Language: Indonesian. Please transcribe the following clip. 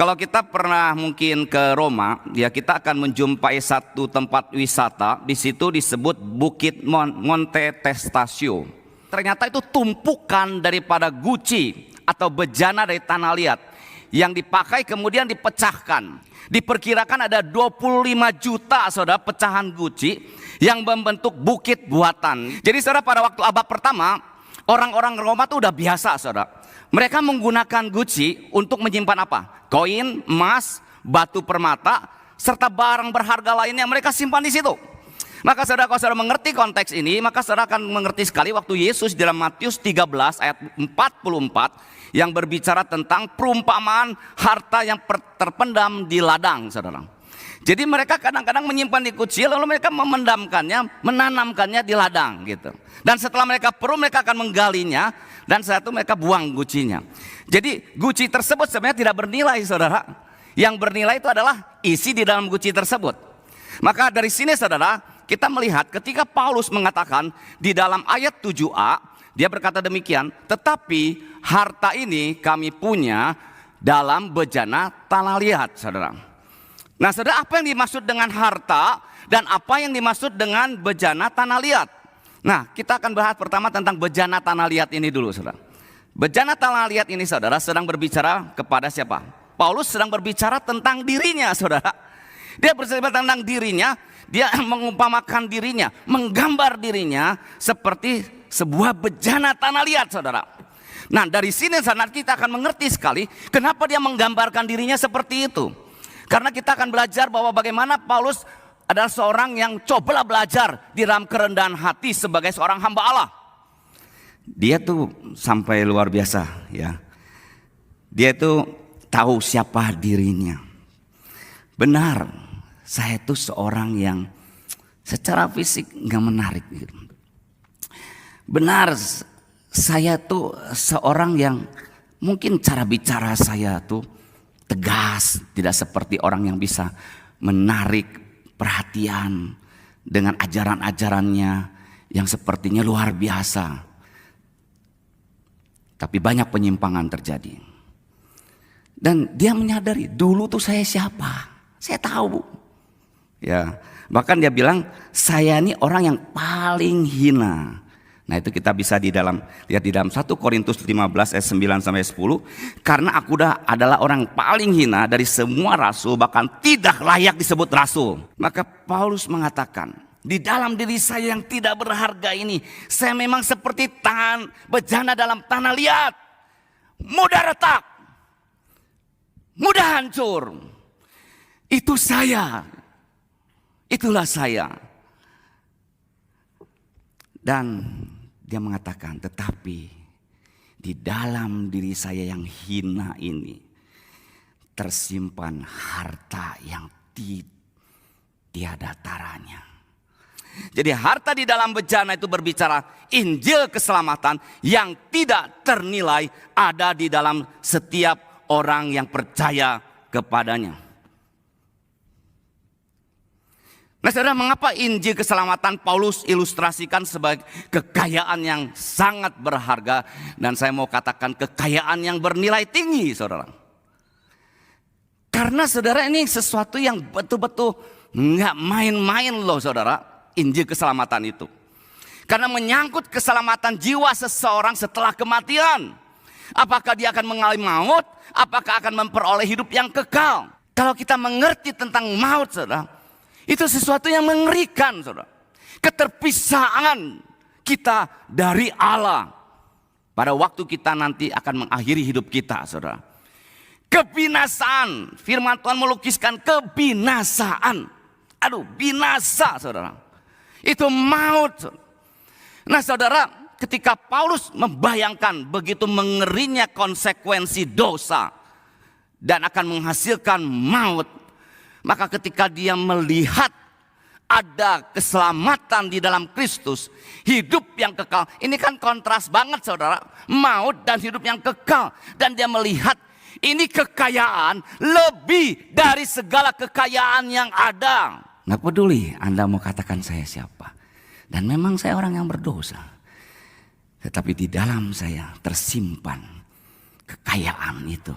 Kalau kita pernah mungkin ke Roma, ya kita akan menjumpai satu tempat wisata. Di situ disebut Bukit Monte Testaccio. Ternyata itu tumpukan daripada guci atau bejana dari tanah liat yang dipakai kemudian dipecahkan. Diperkirakan ada 25 juta saudara pecahan guci yang membentuk bukit buatan. Jadi saudara, pada waktu abad pertama orang-orang Roma itu udah biasa saudara. Mereka menggunakan guci untuk menyimpan apa? Koin, emas, batu permata, serta barang berharga lainnya mereka simpan di situ. Maka saudara, kalau saudara mengerti konteks ini, maka saudara akan mengerti sekali waktu Yesus dalam Matius 13 ayat 44 yang berbicara tentang perumpamaan harta yang terpendam di ladang, saudara. Jadi mereka kadang-kadang menyimpan di guci, lalu mereka memendamkannya, menanamkannya di ladang gitu. Dan setelah mereka perlu, mereka akan menggalinya, dan setelah itu mereka buang gucinya. Jadi guci tersebut sebenarnya tidak bernilai saudara. Yang bernilai itu adalah isi di dalam guci tersebut. Maka dari sini saudara, kita melihat ketika Paulus mengatakan di dalam ayat 7a, dia berkata demikian, tetapi harta ini kami punya dalam bejana tanah liat, saudara. Nah saudara, apa yang dimaksud dengan harta dan apa yang dimaksud dengan bejana tanah liat? Nah, kita akan bahas pertama tentang bejana tanah liat ini dulu, saudara. Bejana tanah liat ini, saudara, sedang berbicara kepada siapa? Paulus sedang berbicara tentang dirinya, saudara. Dia berbicara tentang dirinya, dia mengumpamakan dirinya, menggambar dirinya seperti sebuah bejana tanah liat, saudara. Nah, dari sini saudara, kita akan mengerti sekali kenapa dia menggambarkan dirinya seperti itu. Karena kita akan belajar bahwa bagaimana Paulus adalah seorang yang cobalah belajar di dalam kerendahan hati sebagai seorang hamba Allah. Dia tuh sampai luar biasa ya. Dia tuh tahu siapa dirinya. Benar, saya tuh seorang yang secara fisik gak menarik gitu. Benar, saya tuh seorang yang mungkin cara bicara saya tuh tegas, tidak seperti orang yang bisa menarik perhatian dengan ajaran-ajarannya yang sepertinya luar biasa. Tapi banyak penyimpangan terjadi. Dan dia menyadari dulu tuh saya siapa? Saya tahu. Ya, bahkan dia bilang saya ini orang yang paling hina. Nah, itu kita bisa lihat di dalam 1 Korintus 15 ayat 9 sampai 10. Karena aku adalah orang paling hina dari semua rasul, bahkan tidak layak disebut rasul. Maka Paulus mengatakan, di dalam diri saya yang tidak berharga ini, saya memang seperti bejana dalam tanah liat, mudah retak, mudah hancur. Itu saya, itulah saya. Dan dia mengatakan, tetapi di dalam diri saya yang hina ini tersimpan harta yang tiada taranya. Jadi harta di dalam bejana itu berbicara Injil keselamatan yang tidak ternilai ada di dalam setiap orang yang percaya kepadanya. Nah saudara, mengapa Injil keselamatan Paulus ilustrasikan sebagai kekayaan yang sangat berharga, dan saya mau katakan kekayaan yang bernilai tinggi, saudara. Karena saudara, ini sesuatu yang betul-betul nggak main-main loh saudara, Injil keselamatan itu. Karena menyangkut keselamatan jiwa seseorang setelah kematian. Apakah dia akan mengalami maut? Apakah akan memperoleh hidup yang kekal? Kalau kita mengerti tentang maut saudara, itu sesuatu yang mengerikan saudara. Keterpisaan kita dari Allah pada waktu kita nanti akan mengakhiri hidup kita saudara. Kebinasaan, firman Tuhan melukiskan kebinasaan. Aduh, binasa saudara. Itu maut. Nah saudara, ketika Paulus membayangkan begitu mengerinya konsekuensi dosa dan akan menghasilkan maut, maka ketika dia melihat ada keselamatan di dalam Kristus, hidup yang kekal. Ini kan kontras banget saudara, maut dan hidup yang kekal. Dan dia melihat ini kekayaan lebih dari segala kekayaan yang ada. Nggak peduli Anda mau katakan saya siapa. Dan memang saya orang yang berdosa. Tetapi di dalam saya tersimpan kekayaan itu.